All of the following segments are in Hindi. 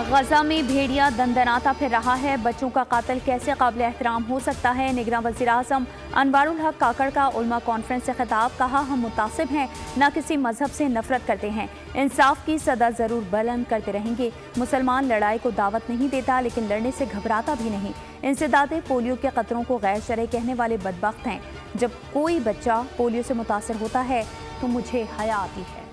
गजा में भेड़िया दंदनाता फिर रहा है। बच्चों का कातिल कैसे काबिल एहतराम हो सकता है। निगरान वज़ीर आज़म अनवारुल हक काकड़ का उलमा कॉन्फ्रेंस से खिताब। कहा, हम मुतासिब हैं, न किसी मजहब से नफरत करते हैं। इंसाफ की सदा जरूर बुलंद करते रहेंगे। मुसलमान लड़ाई को दावत नहीं देता, लेकिन लड़ने से घबराता भी नहीं। इंसदादे पोलियो के खतरों को गैर शरई कहने वाले बदबख्त हैं। जब कोई बच्चा पोलियो से मुतासर होता है तो मुझे हया आती है।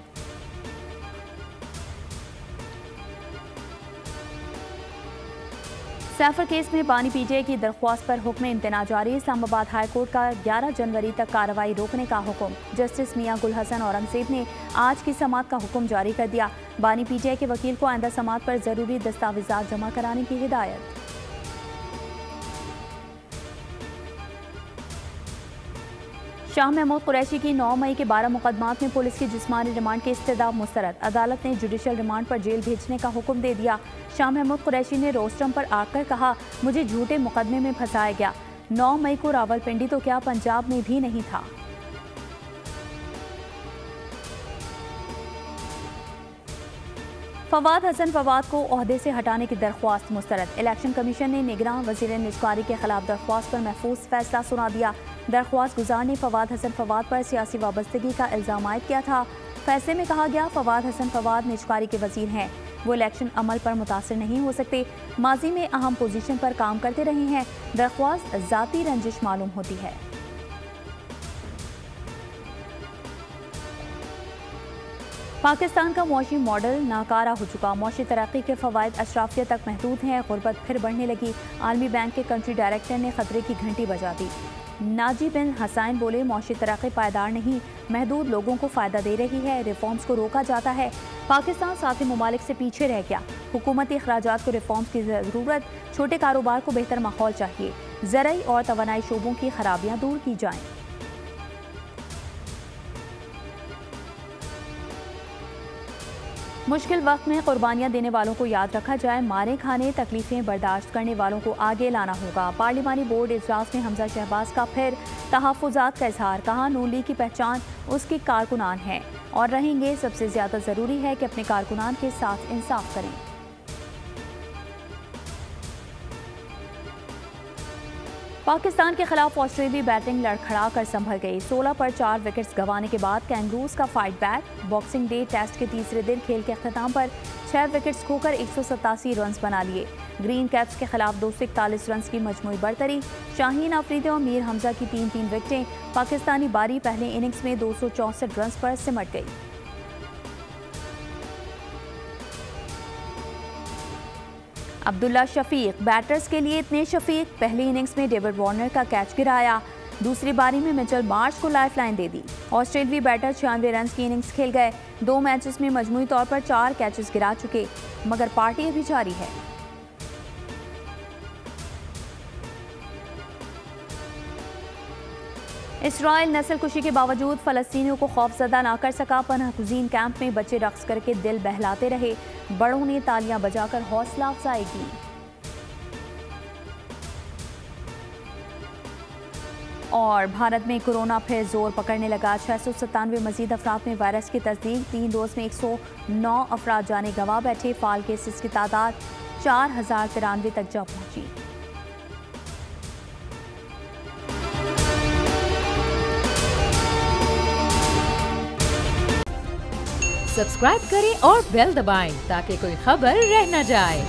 सैफर केस में बानी पीटीआई की दरख्वास्त पर हुक्म इम्तना जारी। इस्लामाबाद हाई कोर्ट का 11 जनवरी तक कार्रवाई रोकने का हुक्म। जस्टिस मियां गुल हसन औरंगजेब ने आज की समाअत का हुक्म जारी कर दिया। बानी पीटीआई के वकील को आइंदा समाअत पर जरूरी दस्तावेजात जमा कराने की हिदायत। शाह महमूद कुरैशी की 9 मई के 12 मुकदमात में पुलिस की जिस्मानी रिमांड की इस्तदा मुस्तरद। अदालत ने जुडिशल रिमांड पर जेल भेजने का हुक्म दे दिया। शाह महमूद कुरैशी ने रोस्टम पर आकर कहा, मुझे झूठे मुकदमे में फंसाया गया। 9 मई को रावलपिंडी तो क्या पंजाब में भी नहीं था। फवाद हसन फवाद को ओहदे से हटाने की दरख्वास्त मुस्तरद। इलेक्शन कमीशन ने निगरान वज़ीर निजकारी के खिलाफ दरख्वास्त पर महफूज फैसला सुना दिया। दरख्वास्त गुजार ने फवाद हसन फवाद पर सियासी वाबस्तगी का इल्ज़ाम आयद किया था। फैसले में कहा गया, फवाद हसन फवाद निजकारी के वज़ीर हैं। वो इलेक्शन अमल पर मुतासिर नहीं हो सकते। माजी में अहम पोजीशन पर काम करते रहे हैं। दरख्वास्त ज़ाती रंजिश मालूम होती है। पाकिस्तान का मुआशी मॉडल नाकारा हो चुका। मुआशी तरक्की के फ़वाइद अशराफियत तक महदूद हैं। गुर्बत फिर बढ़ने लगी। आलमी बैंक के कंट्री डायरेक्टर ने खतरे की घंटी बजा दी। नाजी बिन हसैन बोले, मुआशी तरक्की पायदार नहीं, महदूद लोगों को फ़ायदा दे रही है। रिफॉर्म्स को रोका जाता है। पाकिस्तान साथी ममालिक से पीछे रह गया। हुकूमती अखराजात को रिफॉर्म्स की ज़रूरत। छोटे कारोबार को बेहतर माहौल चाहिए। ज़राई और तवानाई शोबों की खराबियाँ दूर की जाएँ। मुश्किल वक्त में कुर्बानियां देने वालों को याद रखा जाए। मारे खाने तकलीफें बर्दाश्त करने वालों को आगे लाना होगा। पार्लिमानी बोर्ड इजलास में हमजा शहबाज का फिर तहफ़्फ़ुज़ात का इजहार। कहा, नून लीग की पहचान उसके कारकुनान हैं और रहेंगे। सबसे ज़्यादा ज़रूरी है कि अपने कारकुनान के साथ इंसाफ करें। पाकिस्तान के खिलाफ ऑस्ट्रेलियाई बैटिंग लड़खड़ा कर संभल गई। 16 पर 4 विकेट्स गंवाने के बाद कैंगरूज का fight back. Boxing day test के तीसरे दिन खेल के अख्ताम पर 6 विकेट्स खोकर 187 रन बना लिए। ग्रीन कैप्स के खिलाफ 241 रन की मजमूई बढ़तरी। शाहीन आफरीदी और मीर हमजा की 3-3 विकेटें। पाकिस्तानी बारी पहले इनिंग्स में 264 रन पर सिमट गई। अब्दुल्ला शफीक बैटर्स के लिए इतने शफीक। पहली इनिंग्स में डेविड वार्नर का कैच गिराया। दूसरी बारी में मिचेल मार्श को लाइफलाइन दे दी। ऑस्ट्रेलियाई बैटर 96 रन की इनिंग्स खेल गए। 2 मैचेस में मजमूई तौर पर 4 कैचेस गिरा चुके, मगर पार्टी अभी जारी है। इसराइल नस्ल कुशी के बावजूद फ़लस्तीनियों को खौफजदा ना कर सका। पनाहगज़ीन कैंप में बच्चे रक्स करके दिल बहलाते रहे। बड़ों ने तालियां बजाकर हौसला अफजाई की। और भारत में कोरोना फिर जोर पकड़ने लगा। 697 मजीद अफराद में वायरस की तस्दीक। 3 रोज में 109 अफराद जाने गंवा बैठे। फाल केसेस की तादाद 4093 तक जा पहुंची। सब्सक्राइब करें और बेल दबाएं ताकि कोई खबर रह न जाए।